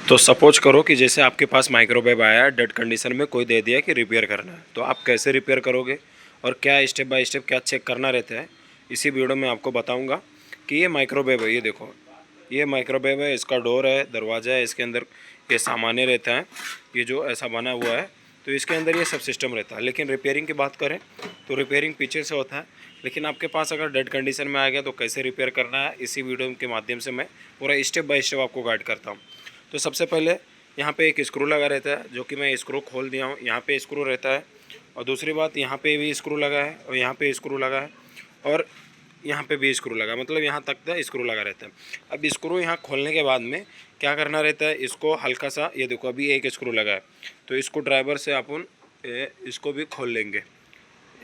तो सपोज करो कि जैसे आपके पास माइक्रोवेव आया है, डेड कंडीशन में, कोई दे दिया कि रिपेयर करना है, तो आप कैसे रिपेयर करोगे और क्या स्टेप बाय स्टेप क्या चेक करना रहता है, इसी वीडियो में आपको बताऊंगा। कि ये माइक्रोवेव है, ये देखो, ये माइक्रोवेव है, इसका डोर है, दरवाज़ा है, इसके अंदर ये सामान्य रहता है, ये जो ऐसा बना हुआ है, तो इसके अंदर ये सब सिस्टम रहता है। लेकिन रिपेयरिंग की बात करें तो रिपेयरिंग पीछे से होता है, लेकिन आपके पास अगर डेड कंडीशन में आ गया तो कैसे रिपेयर करना है, इसी वीडियो के माध्यम से मैं पूरा स्टेप बाय स्टेप आपको गाइड करता हूँ। तो सबसे पहले यहाँ पे एक स्क्रू लगा रहता है, जो कि मैं स्क्रू खोल दिया हूँ। यहाँ पे स्क्रू रहता है, और दूसरी बात यहाँ पे भी स्क्रू लगा है, और यहाँ पे स्क्रू लगा है, और यहाँ पे भी स्क्रू लगा, मतलब यहाँ तक का स्क्रू लगा रहता है। अब स्क्रू यहाँ खोलने के बाद में क्या करना रहता है, इसको हल्का सा, ये देखो अभी एक स्क्रू लगा है, तो इसको ड्राइवर से अपन इसको भी खोल लेंगे।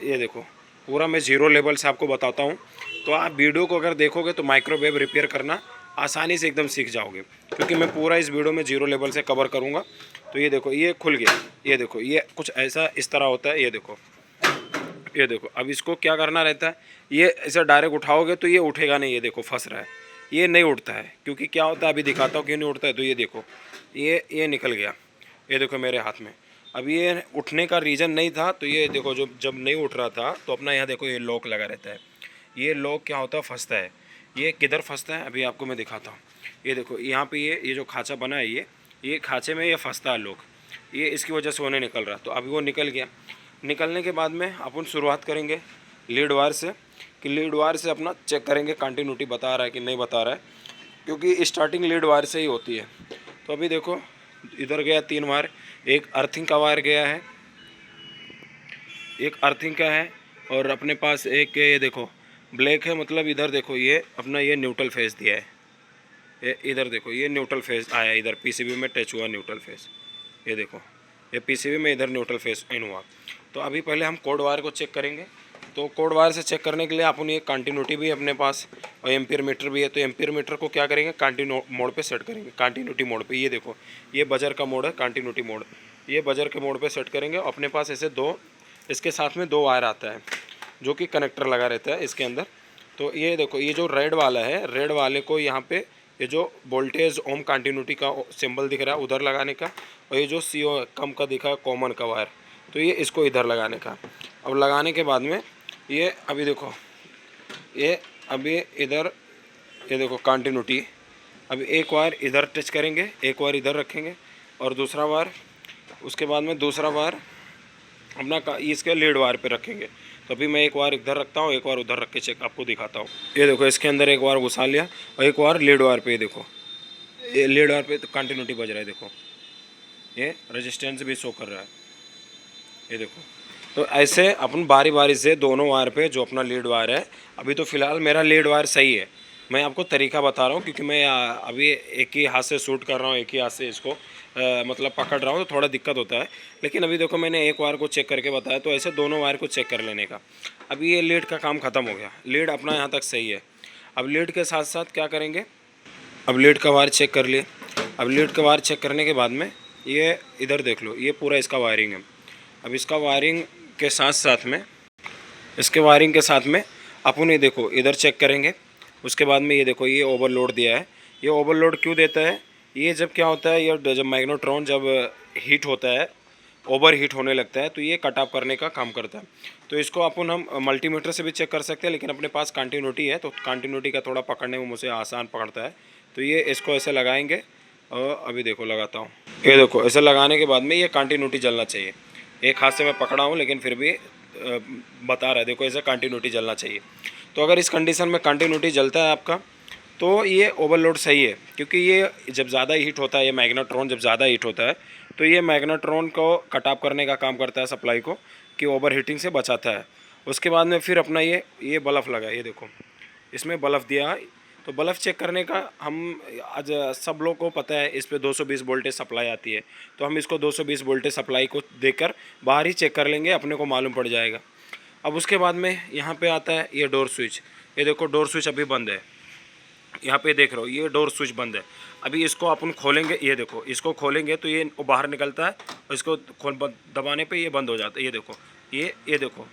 ये देखो, पूरा मैं ज़ीरो लेवल से आपको बताता हूँ, तो आप वीडियो को अगर देखोगे तो माइक्रोवेव रिपेयर करना आसानी से एकदम सीख जाओगे, क्योंकि मैं पूरा इस वीडियो में ज़ीरो लेवल से कवर करूँगा। तो ये देखो, ये खुल गया, ये देखो, ये कुछ ऐसा इस तरह होता है, ये देखो, ये देखो। अब इसको क्या करना रहता है, ये ऐसे डायरेक्ट उठाओगे तो ये उठेगा नहीं, ये देखो फंस रहा है, ये नहीं उठता है। क्योंकि क्या होता है, अभी दिखाता हूँ क्यों नहीं उठता है। तो ये देखो, ये निकल गया, ये देखो मेरे हाथ में। अब ये उठने का रीज़न नहीं था, तो ये देखो, जो जब नहीं उठ रहा था तो अपना यहाँ देखो ये लॉक लगा रहता है। ये लॉक क्या होता है, फंसता है। ये किधर फंसता है, अभी आपको मैं दिखाता हूँ। ये देखो, यहाँ पे ये जो खाँचा बना है, ये खाँचे में ये फंसता है लॉक, ये इसकी वजह से होने निकल रहा। तो अभी वो निकल गया। निकलने के बाद में अपन शुरुआत करेंगे लीड वायर से, कि लीड वायर से अपना चेक करेंगे कंटिन्यूटी बता रहा है कि नहीं बता रहा है, क्योंकि स्टार्टिंग लीड वायर से ही होती है। तो अभी देखो, इधर गया 3 वायर, एक अर्थिंग का वायर गया है, एक अर्थिंग का है, और अपने पास एक ये देखो ब्लैक है, मतलब इधर देखो ये अपना ये न्यूट्रल फेस दिया है। ये इधर देखो, ये न्यूट्रल फेस आया, इधर पीसीबी में टच हुआ न्यूट्रल फेस। ये देखो, ये पीसीबी में इधर न्यूट्रल फेस इन हुआ। तो अभी पहले हम कोड वायर को चेक करेंगे। तो कोड वायर से चेक करने के लिए अपन ये कंटिन्यूटी भी अपने पास, और एम्पियर मीटर भी है। तो एम्पियर मीटर को क्या करेंगे, कंटिन्यू मोड पे सेट करेंगे, कंटिन्यूटी मोड पे। ये देखो, ये बजर का मोड है, कंटिन्यूटी मोड, ये बजर के मोड पे सेट करेंगे। अपने पास ऐसे दो, इसके साथ में 2 वायर आता है, जो कि कनेक्टर लगा रहता है इसके अंदर। तो ये देखो, ये जो रेड वाला है, रेड वाले को यहाँ पे ये जो वोल्टेज ओम कंटिन्यूटी का सिंबल दिख रहा है उधर लगाने का, और ये जो CO कम का दिखा है कॉमन का वायर, तो ये इसको इधर लगाने का। अब लगाने के बाद में ये अभी देखो, ये अभी इधर, ये देखो कंटिन्यूटी। अभी एक वायर इधर टच करेंगे, एक वायर इधर रखेंगे, और दूसरा वायर, उसके बाद में दूसरा वायर अपना इसके लीड वायर पे रखेंगे। तो अभी मैं एक वायर इधर रखता हूँ, एक वायर उधर रख के चेक आपको दिखाता हूँ। ये देखो, इसके अंदर एक वायर घुसा लिया, और एक वायर लीड वायर पे। ये देखो, ये लीड वायर पे तो कंटिन्यूटी बज रहा है, देखो ये रेजिस्टेंस भी शो कर रहा है, ये देखो। तो ऐसे अपन बारी बारी से दोनों वायर पे जो अपना लीड वायर है, अभी तो फ़िलहाल मेरा लीड वायर सही है। मैं आपको तरीका बता रहा हूँ, क्योंकि मैं अभी एक ही हाथ से शूट कर रहा हूँ, एक ही हाथ से इसको मतलब पकड़ रहा हूँ, तो थोड़ा दिक्कत होता है। लेकिन अभी देखो, मैंने एक वायर को चेक करके बताया, तो ऐसे दोनों वायर को चेक कर लेने का। अभी ये लीड का काम ख़त्म हो गया, लीड अपना यहाँ तक सही है। अब लीड के साथ साथ क्या करेंगे, अब लीड का वायर चेक कर लिए। अब लीड का वायर चेक करने के बाद में ये इधर देख लो, ये पूरा इसका वायरिंग है। अब इसका वायरिंग के साथ साथ में, इसके वायरिंग के साथ में अपन ये देखो इधर चेक करेंगे। उसके बाद में ये देखो, ये ओवरलोड दिया है। ये ओवरलोड क्यों देता है, ये जब क्या होता है, ये जब मैग्नेट्रॉन जब हीट होता है, ओवर हीट होने लगता है, तो ये कट ऑफ करने का काम करता है। तो इसको अपन हम मल्टीमीटर से भी चेक कर सकते हैं, लेकिन अपने पास कंटिन्यूटी है, तो कंटिन्यूटी का थोड़ा पकड़ने में मुझे आसान पकड़ता है। तो ये इसको ऐसे लगाएंगे, और अभी देखो लगाता हूँ। ये देखो, ऐसे लगाने के बाद में ये कंटिन्यूटी जलना चाहिए। एक हाथ से मैं पकड़ा हूँ, लेकिन फिर भी बता रहा है, देखो ऐसे कंटिन्यूटी जलना चाहिए। तो अगर इस कंडीशन में कंटिन्यूटी जलता है आपका, तो ये ओवरलोड सही है। क्योंकि ये जब ज़्यादा हीट होता है, ये मैग्नेट्रॉन जब ज़्यादा हीट होता है, तो ये मैग्नेट्रॉन को कट ऑफ करने का काम करता है, सप्लाई को, कि ओवर हीटिंग से बचाता है। उसके बाद में फिर अपना ये बल्ब लगा, ये देखो इसमें बल्ब दिया है। तो बल्ब चेक करने का हम आज सब लोग को पता है, इस पे 220 वोल्टेज सप्लाई आती है। तो हम इसको 220 वोल्टेज सप्लाई को देकर बाहर ही चेक कर लेंगे, अपने को मालूम पड़ जाएगा। अब उसके बाद में यहाँ पे आता है ये डोर स्विच। ये देखो, डोर स्विच अभी बंद है, यहाँ पे देख रहे हो, ये डोर स्विच बंद है। अभी इसको अपन खोलेंगे, ये देखो, इसको खोलेंगे तो ये बाहर निकलता है, और इसको दबाने पे ये बंद हो जाता है। ये देखो, ये देखो।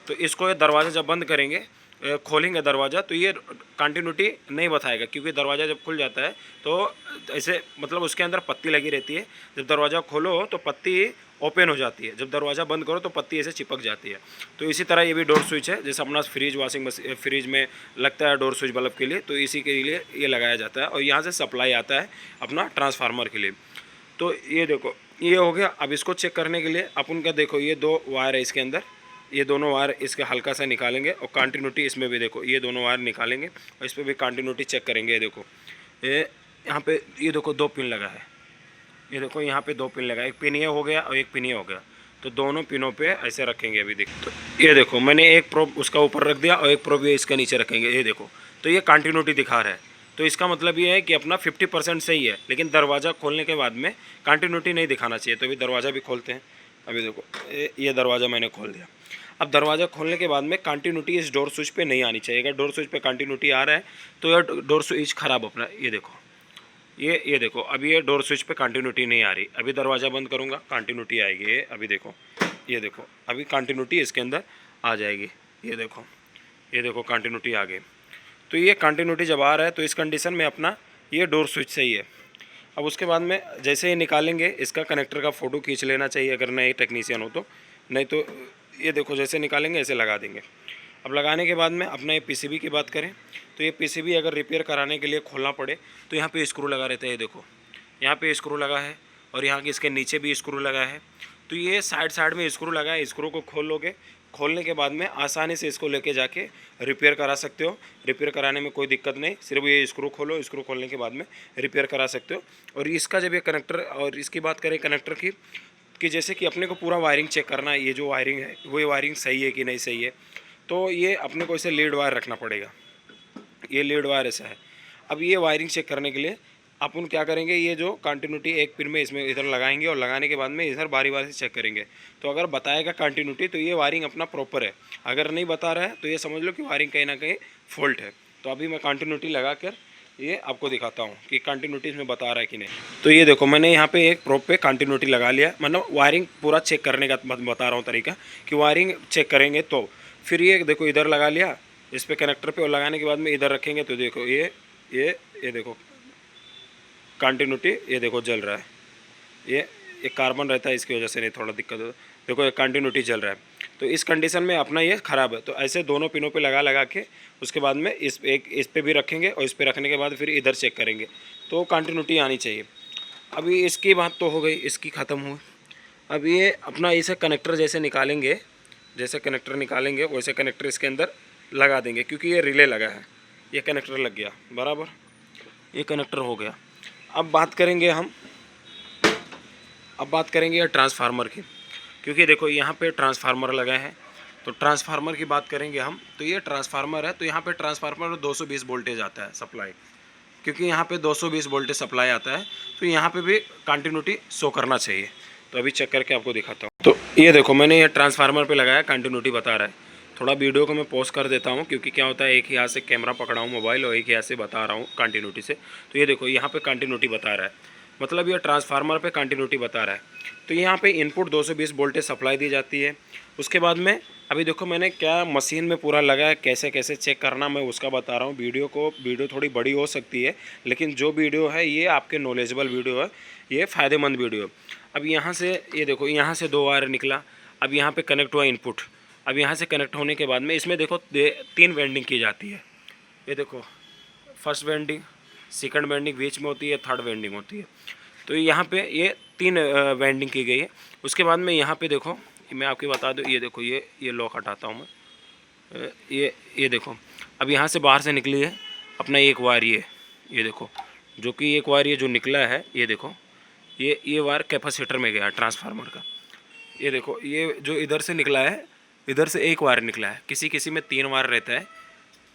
तो इसको ये दरवाज़ा जब बंद करेंगे, खोलेंगे दरवाज़ा तो ये कंटिन्यूटी नहीं बताएगा, क्योंकि दरवाज़ा जब खुल जाता है तो ऐसे मतलब उसके अंदर पत्ती लगी रहती है। जब दरवाज़ा खोलो तो पत्ती ओपन हो जाती है, जब दरवाज़ा बंद करो तो पत्ती ऐसे चिपक जाती है। तो इसी तरह ये भी डोर स्विच है, जैसे अपना फ्रिज वॉशिंग मशीन फ्रिज में लगता है डोर स्विच बल्ब के लिए, तो इसी के लिए ये लगाया जाता है और यहाँ से सप्लाई आता है अपना ट्रांसफार्मर के लिए। तो ये देखो ये हो गया। अब इसको चेक करने के लिए अपन का देखो ये 2 वायर है इसके अंदर, ये दोनों वायर इसके हल्का सा निकालेंगे और कंटिन्यूटी इसमें भी देखो ये दोनों वायर निकालेंगे और इस पर भी कंटिन्यूटी चेक करेंगे। ये देखो ये यहाँ पे ये देखो 2 पिन लगा है, ये देखो यहाँ पे 2 पिन लगा है, एक पिन ये हो गया और एक पिन ये हो गया। तो दोनों पिनों पे ऐसे रखेंगे। अभी देखो तो ये देखो मैंने एक प्रोब उसका ऊपर रख दिया और एक प्रोब ये इसके नीचे रखेंगे। ये देखो तो ये कंटिन्यूटी दिखा रहा है। तो इसका मतलब ये है कि अपना 50% सही है, लेकिन दरवाज़ा खोलने के बाद में कंटिन्यूटी नहीं दिखाना चाहिए। तो अभी दरवाज़ा भी खोलते हैं। अभी देखो ये दरवाज़ा मैंने खोल दिया। अब दरवाज़ा खोलने के बाद में कंटिन्यूटी इस डोर स्विच पे नहीं आनी चाहिए। अगर डोर स्विच पे कंटिन्यूटी आ रहा है तो यह डोर स्विच ख़राब अपना। ये देखो ये देखो अभी ये डोर स्विच पे कंटिन्यूटी नहीं आ रही। अभी दरवाज़ा बंद करूँगा कंटिन्यूटी आएगी। ये अभी देखो ये देखो अभी कंटिन्यूटी इसके अंदर आ जाएगी। ये देखो कंटिन्यूटी आ गई। तो ये कंटिन्यूटी जब आ रहा है तो इस कंडीशन में अपना ये डोर स्विच सही है। अब उसके बाद में जैसे ही निकालेंगे इसका कनेक्टर का फ़ोटो खींच लेना चाहिए अगर नए टेक्नीशियन हो तो, नहीं तो ये देखो जैसे निकालेंगे ऐसे लगा देंगे। अब लगाने के बाद में अपना ये पीसीबी की बात करें तो ये पीसीबी अगर रिपेयर कराने के लिए खोलना पड़े तो यहाँ पे स्क्रू लगा रहता है। ये देखो यहाँ पे स्क्रू लगा है और यहाँ के इसके नीचे भी स्क्रू लगा है। तो ये साइड में स्क्रू लगा है, स्क्रू को खोल लोगे, खोलने के बाद में आसानी से इसको लेके जाके रिपेयर करा सकते हो। रिपेयर कराने में कोई दिक्कत नहीं, सिर्फ ये स्क्रू खोलो, स्क्रू खोलने के बाद में रिपेयर करा सकते हो। और इसका जब ये कनेक्टर, और इसकी बात करें कनेक्टर की कि जैसे कि अपने को पूरा वायरिंग चेक करना है, ये जो वायरिंग है वो वायरिंग सही है कि नहीं सही है, तो ये अपने को इसे लीड वायर रखना पड़ेगा। ये लीड वायर ऐसा है। अब ये वायरिंग चेक करने के लिए अपन क्या करेंगे, ये जो कंटिन्यूटी एक पिन में इसमें इधर लगाएंगे और लगाने के बाद में इधर बारी बारी से चेक करेंगे। तो अगर बताएगा कंटिन्यूटी तो ये वायरिंग अपना प्रॉपर है, अगर नहीं बता रहा है तो ये समझ लो कि वायरिंग कहीं ना कहीं फॉल्ट है। तो अभी मैं कंटिन्यूटी लगा कर ये आपको दिखाता हूँ कि कंटिन्यूटी इसमें बता रहा है कि नहीं। तो ये देखो मैंने यहाँ पे एक प्रोब पे कंटिन्यूटी लगा लिया, मतलब वायरिंग पूरा चेक करने का बता रहा हूँ तरीका कि वायरिंग चेक करेंगे। तो फिर ये देखो इधर लगा लिया इस पर कनेक्टर पे, और लगाने के बाद में इधर रखेंगे तो देखो ये देखो कंटिन्यूटी ये देखो जल रहा है। ये कार्बन रहता है इसकी वजह से नहीं थोड़ा दिक्कत होता है। देखो ये कंटिन्यूटी जल रहा है। तो इस कंडीशन में अपना ये ख़राब है। तो ऐसे दोनों पिनों पे लगा के उसके बाद में इस पे भी रखेंगे और इस पे रखने के बाद फिर इधर चेक करेंगे तो कंटिन्यूटी आनी चाहिए। अभी इसकी बात तो हो गई, इसकी ख़त्म हुई। अब ये अपना इसे कनेक्टर जैसे निकालेंगे, जैसे कनेक्टर निकालेंगे वैसे कनेक्टर इसके अंदर लगा देंगे, क्योंकि ये रिले लगा है। ये कनेक्टर लग गया बराबर, ये कनेक्टर हो गया। अब बात करेंगे ट्रांसफार्मर की, क्योंकि देखो यहाँ पे ट्रांसफार्मर लगा है। तो ट्रांसफार्मर की बात करेंगे हम, तो ये ट्रांसफार्मर है। तो यहाँ पे ट्रांसफार्मर 220 वोल्टेज आता है सप्लाई, क्योंकि यहाँ पे 220 वोल्टेज सप्लाई आता है। तो यहाँ पे भी कंटिन्यूटी शो करना चाहिए। तो अभी चेक करके आपको दिखाता हूँ। तो ये देखो मैंने ये ट्रांसफार्मर पे लगाया, कंटिन्यूटी बता रहा है। थोड़ा वीडियो को मैं पॉज कर देता हूँ, क्योंकि क्या होता है एक ही हाथ से कैमरा पकड़ा हूँ मोबाइल और एक ही हाथ से बता रहा हूँ कंटिन्यूटी से। तो ये देखो यहाँ पे कंटिन्यूटी बता रहा है, मतलब ये ट्रांसफार्मर पे कंटिन्यूटी बता रहा है। तो यहाँ पे इनपुट 220 वोल्टेज सप्लाई दी जाती है। उसके बाद में अभी देखो मैंने क्या मशीन में पूरा लगा है, कैसे कैसे चेक करना मैं उसका बता रहा हूँ। वीडियो थोड़ी बड़ी हो सकती है, लेकिन जो वीडियो है ये आपके नॉलेजेबल वीडियो है, ये फ़ायदेमंद वीडियो है। अब यहाँ से ये देखो यहाँ से 2 वायर निकला, अब यहाँ पे कनेक्ट हुआ इनपुट। अब यहाँ से कनेक्ट होने के बाद में इसमें देखो 3 वेंडिंग की जाती है। ये देखो फर्स्ट वेंडिंग, सेकंड वेंडिंग बीच में होती है, थर्ड वेंडिंग होती है। तो यहाँ पे ये 3 वेंडिंग की गई है। उसके बाद में यहाँ पे देखो मैं आपको बता दूँ, ये देखो ये लॉक हटाता हूँ मैं। ये देखो अब यहाँ से बाहर से निकली है अपना एक वायर, ये देखो जो कि एक वायर ये जो निकला है, ये देखो ये वायर कैपेसिटर में गया ट्रांसफार्मर का। ये देखो ये जो इधर से निकला है, इधर से एक वायर निकला है। किसी में 3 वायर रहता है,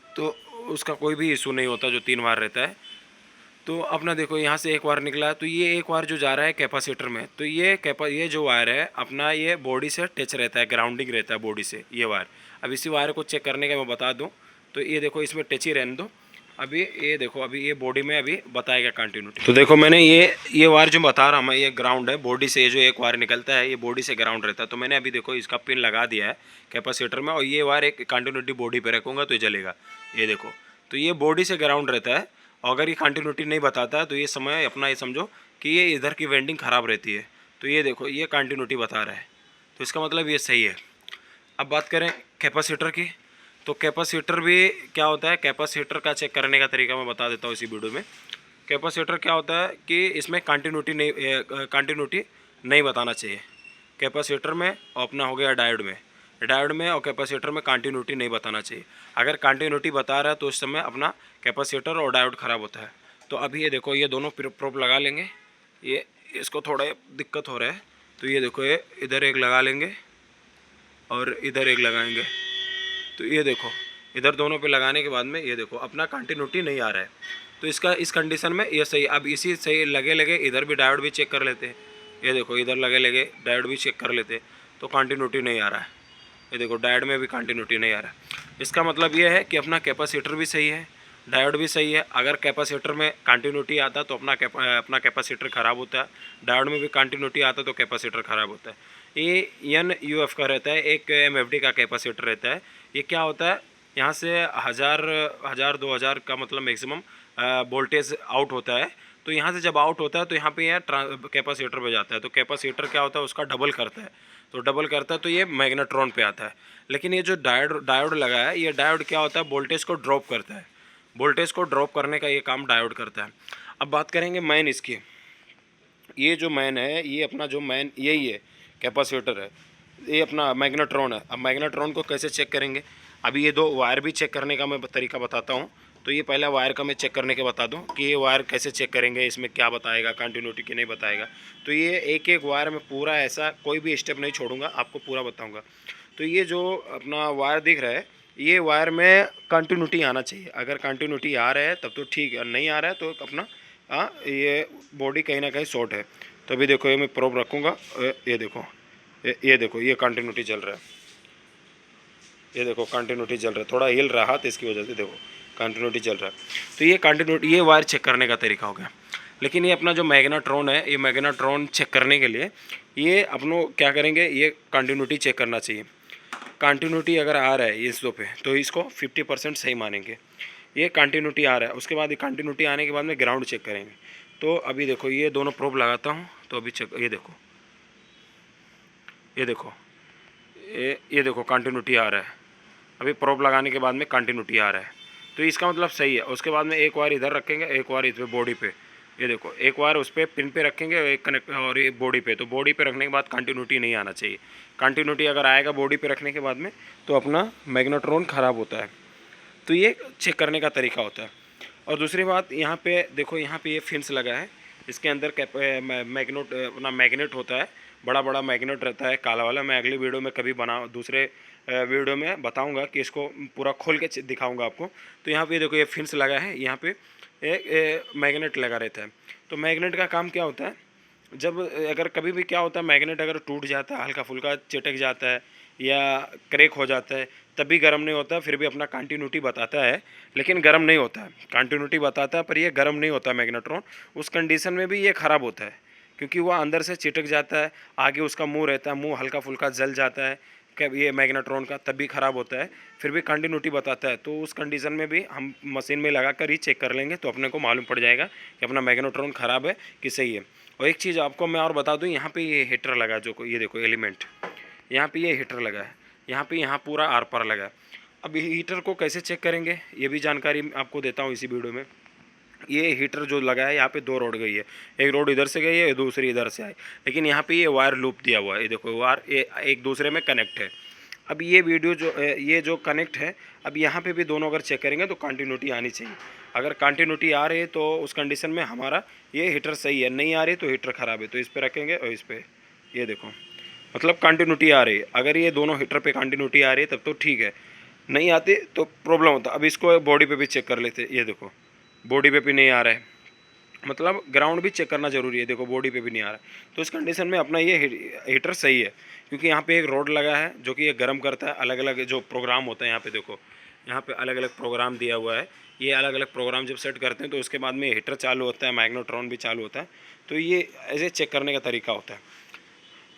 तो उसका कोई भी इशू नहीं होता जो 3 वायर रहता है। तो अपना देखो यहाँ से एक वायर निकला है, तो ये एक वायर जो जा रहा है कैपेसिटर में, तो ये जो वायर है अपना ये बॉडी से टच रहता है, ग्राउंडिंग रहता है बॉडी से ये वायर। अब इसी वायर को चेक करने का मैं बता दूँ, तो ये देखो इसमें टच ही रहने दो। अभी ये देखो, अभी ये बॉडी में अभी बताएगा कंटिन्यूटी। तो देखो मैंने ये वायर जो बता रहा हूँ मैं, ये ग्राउंड है, बॉडी से ये जो एक वायर निकलता है ये बॉडी से ग्राउंड रहता है। तो मैंने अभी देखो इसका पिन लगा दिया है कैपेसिटर में, और ये वायर एक कंटिन्यूटी बॉडी पे रखूँगा तो ये जलेगा। ये देखो, तो ये बॉडी से ग्राउंड रहता है, और अगर ये कंटिन्यूटी नहीं बताता है तो ये समय अपना ये समझो कि ये इधर की वेंडिंग ख़राब रहती है। तो ये देखो ये कंटिन्यूटी बता रहा है, तो इसका मतलब ये सही है। अब बात करें कैपेसिटर की, तो कैपेसिटर भी क्या होता है, कैपेसिटर का चेक करने का तरीका मैं बता देता हूँ इसी वीडियो में। कैपेसिटर क्या होता है कि इसमें कंटिन्यूटी नहीं बताना चाहिए कैपेसिटर में, और अपना हो गया डायोड में और कैपेसिटर में कंटिन्यूटी नहीं बताना चाहिए। अगर कंटिन्यूटी बता रहा है तो उस समय अपना कैपेसिटर और डायोड ख़राब होता है। तो अभी ये देखो ये दोनों प्रोब लगा लेंगे, ये इसको थोड़ा दिक्कत हो रहा है, तो ये देखो ये इधर एक लगा लेंगे और इधर एक लगाएंगे। तो ये देखो इधर दोनों पे लगाने के बाद में ये देखो अपना कंटिन्यूटी नहीं आ रहा है। तो इसका इस कंडीशन में ये सही। अब इसी सही लगे इधर भी डायोड भी चेक कर लेते हैं। ये देखो इधर लगे डायोड भी चेक कर लेते, तो कंटिन्यूटी नहीं आ रहा है। ये देखो डायोड में भी कंटिन्यूटी नहीं आ रहा है। इसका मतलब ये है कि अपना कैपेसिटर भी सही है, डायोड भी सही है। अगर कैपेसिटर में कंटिन्यूटी आता तो अपना कैपेसिटर ख़राब होता है, डायोड में भी कंटिन्यूटी आता तो कैपेसिटर ख़राब होता है। ये NUF का रहता है, एक MFD का कैपेसिटर रहता है। ये क्या होता है, यहाँ से 1000 का मतलब मैक्सिमम वोल्टेज आउट होता है। तो यहाँ से जब आउट होता है तो यहाँ पे यह कैपेसिटर पे जाता है। तो कैपेसिटर क्या होता है, उसका डबल करता है। तो डबल करता है तो ये मैग्नेट्रॉन पे आता है। लेकिन ये जो डायोड लगा है, ये डायोड क्या होता है, वोल्टेज को ड्रॉप करता है। वोल्टेज को ड्रॉप करने का ये काम डायोड करता है। अब बात करेंगे मैन इसकी। ये जो मैन है, ये अपना जो मैन यही है, कैपेसिटर है, ये अपना मैग्नेट्रॉन है। अब मैग्नेट्रॉन को कैसे चेक करेंगे, अभी ये दो वायर भी चेक करने का मैं तरीका बताता हूँ। तो ये पहला वायर का मैं चेक करने के बता दूँ कि ये वायर कैसे चेक करेंगे, इसमें क्या बताएगा, कंटिन्यूटी की नहीं बताएगा। तो ये एक एक वायर में पूरा ऐसा कोई भी स्टेप नहीं छोड़ूंगा, आपको पूरा बताऊँगा। तो ये जो अपना वायर दिख रहा है, ये वायर में कंटिन्यूटी आना चाहिए। अगर कंटिन्यूटी आ रहा है तब तो ठीक है, नहीं आ रहा है तो अपना ये बॉडी कहीं ना कहीं शॉर्ट है। तो अभी देखो ये मैं प्रोब रखूँगा, ये देखो ये देखो ये कंटिन्यूटी चल रहा है, ये देखो कंटिन्यूटी चल रहा है, थोड़ा हिल रहा हाथ इसकी वजह से, देखो कंटिन्यूटी चल रहा है। तो ये कंटिन्यूटी, ये वायर चेक करने का तरीका हो गया। लेकिन ये अपना जो मैग्नेट्रॉन है, ये मैग्नेट्रॉन चेक करने के लिए ये अपनों क्या करेंगे, ये कंटिन्यूटी चेक करना चाहिए। कंटिन्यूटी अगर आ रहा है इस दो पे तो इसको 50% सही मानेंगे। ये कंटिन्यूटी आ रहा है, उसके बाद ये कंटिन्यूटी आने के बाद में ग्राउंड चेक करेंगे। तो अभी देखो ये दोनों प्रोब लगाता हूँ, तो अभी चेक, ये देखो ये देखो कंटिन्यूटी आ रहा है। अभी प्रोब लगाने के बाद में कंटिन्यूटी आ रहा है, तो इसका मतलब सही है। उसके बाद में एक वायर इधर रखेंगे, एक वायर इस पे बॉडी पे, ये देखो एक वायर उस पर पिन पे रखेंगे, एक कनेक्ट और ये बॉडी पे। तो बॉडी पे रखने के बाद कंटिन्यूटी नहीं आना चाहिए। कंटिन्यूटी अगर आएगा बॉडी पे रखने के बाद में तो अपना मैग्नेट्रॉन ख़राब होता है। तो ये चेक करने का तरीका होता है। और दूसरी बात, यहाँ पे देखो, यहाँ पे ये फिन्स लगा है, इसके अंदर अपना मैग्नेट होता है, बड़ा बड़ा मैग्नेट रहता है काला वाला। मैं अगली वीडियो में कभी दूसरे वीडियो में बताऊंगा कि इसको पूरा खोल के दिखाऊंगा आपको। तो यहाँ पे देखो ये फिन्स लगा है, यहाँ पे एक मैग्नेट लगा रहता है। तो मैग्नेट का काम क्या होता है, जब अगर कभी भी क्या होता है, मैग्नेट अगर टूट जाता है, हल्का फुल्का चिटक जाता है या क्रैक हो जाता है, तब भी गर्म नहीं होता, फिर भी अपना कंटिन्यूटी बताता है, लेकिन गर्म नहीं होता है। कंटिन्यूटी बताता है पर ये गर्म नहीं होता मैग्नेट्रॉन। उस कंडीशन में भी ये ख़राब होता है, क्योंकि वो अंदर से चिटक जाता है, आगे उसका मुंह रहता है, मुंह हल्का फुल्का जल जाता है क्या ये मैग्नेट्रॉन का, तब भी ख़राब होता है, फिर भी कंटिन्यूटी बताता है। तो उस कंडीशन में भी हम मशीन में लगा कर ही चेक कर लेंगे, तो अपने को मालूम पड़ जाएगा कि अपना मैग्नेट्रॉन ख़राब है कि सही है। और एक चीज़ आपको मैं और बता दूँ, यहाँ पे ये हीटर लगा, जो ये देखो एलिमेंट, यहाँ पे ये हीटर लगा है, यहाँ पूरा आर पार लगा है। अब हीटर को कैसे चेक करेंगे, ये भी जानकारी आपको देता हूँ इसी वीडियो में। ये हीटर जो लगा है, यहाँ पे दो रोड गई है, एक रोड इधर से गई है, दूसरी इधर से आई, लेकिन यहाँ पे ये वायर लूप दिया हुआ है, ये देखो वायर ये एक दूसरे में कनेक्ट है। अब ये जो कनेक्ट है, अब यहाँ पे भी दोनों अगर चेक करेंगे तो कंटिन्यूटी आनी चाहिए। अगर कंटिन्यूटी आ रही है तो उस कंडीशन में हमारा ये हीटर सही है, नहीं आ रही तो हीटर ख़राब है। तो इस पर रखेंगे और इस पर, ये देखो मतलब कंटिन्यूटी आ रही है। अगर ये दोनों हीटर पे कंटिन्यूटी आ रही है तब तो ठीक है, नहीं आती तो प्रॉब्लम होता। अब इसको बॉडी पे भी चेक कर लेते, ये देखो बॉडी पे भी नहीं आ रहा है, मतलब ग्राउंड भी चेक करना ज़रूरी है। देखो बॉडी पे भी नहीं आ रहा है, तो इस कंडीशन में अपना ये हीटर सही है, क्योंकि यहाँ पे एक रोड लगा है जो कि ये गर्म करता है। अलग अलग जो प्रोग्राम होता है यहाँ पे देखो, यहाँ पे अलग अलग प्रोग्राम दिया हुआ है। ये अलग अलग प्रोग्राम जब सेट करते हैं तो उसके बाद में हीटर चालू होता है, मैग्नेट्रॉन भी चालू होता है। तो ये ऐसे चेक करने का तरीका होता है।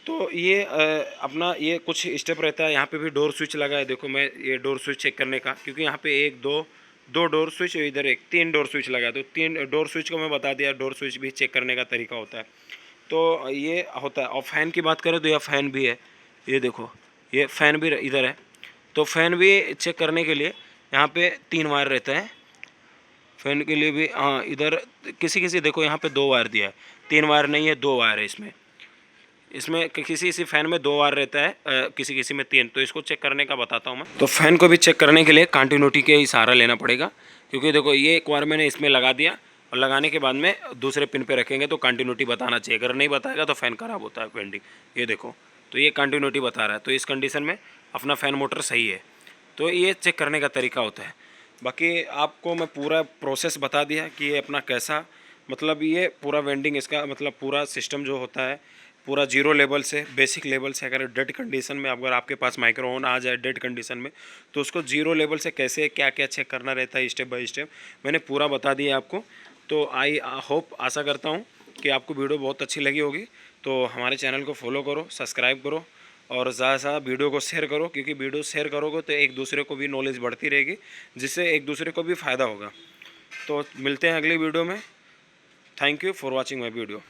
तो ये अपना ये कुछ स्टेप रहता है। यहाँ पे भी डोर स्विच लगा है, देखो मैं ये डोर स्विच चेक करने का, क्योंकि यहाँ पे एक दो डोर स्विच, इधर एक 3 डोर स्विच लगा है। तो 3 डोर स्विच को मैं बता दिया, डोर स्विच भी चेक करने का तरीका होता है। तो ये होता है। और फ़ैन की बात करें तो यह फ़ैन भी है, ये देखो ये फ़ैन भी इधर है। तो फ़ैन भी चेक करने के लिए यहाँ पे 3 वायर रहता है। फ़ैन के लिए भी हाँ, इधर किसी देखो यहाँ पे 2 वायर दिया है, 3 वायर नहीं है, 2 वायर है इसमें। किसी फ़ैन में 2 वायर रहता है, किसी में 3। तो इसको चेक करने का बताता हूँ मैं। तो फ़ैन को भी चेक करने के लिए कंटिन्यूटी के ही सहारा लेना पड़ेगा, क्योंकि देखो ये एक वायर मैंने इसमें लगा दिया और लगाने के बाद में दूसरे पिन पे रखेंगे तो कंटिन्यूटी बताना चाहिए। अगर नहीं बताएगा तो फ़ैन ख़राब होता है वेल्डिंग। ये देखो, तो ये कंटिन्यूटी बता रहा है, तो इस कंडीशन में अपना फ़ैन मोटर सही है। तो ये चेक करने का तरीका होता है। बाकी आपको मैं पूरा प्रोसेस बता दिया कि ये अपना कैसा, मतलब ये पूरा वेंडिंग, इसका मतलब पूरा सिस्टम जो होता है पूरा जीरो लेवल से, बेसिक लेवल से, अगर डेड कंडीशन में अगर आपके पास माइक्रो ओवन आ जाए डेड कंडीशन में, तो उसको जीरो लेवल से कैसे क्या क्या चेक करना रहता है स्टेप बाय स्टेप मैंने पूरा बता दिया आपको। तो आई होप, आशा करता हूँ कि आपको वीडियो बहुत अच्छी लगी होगी। तो हमारे चैनल को फॉलो करो, सब्सक्राइब करो और ज़्यादा से ज़्यादा वीडियो को शेयर करो, क्योंकि वीडियो शेयर करोगे तो एक दूसरे को भी नॉलेज बढ़ती रहेगी, जिससे एक दूसरे को भी फ़ायदा होगा। तो मिलते हैं अगली वीडियो में। Thank you for watching my video.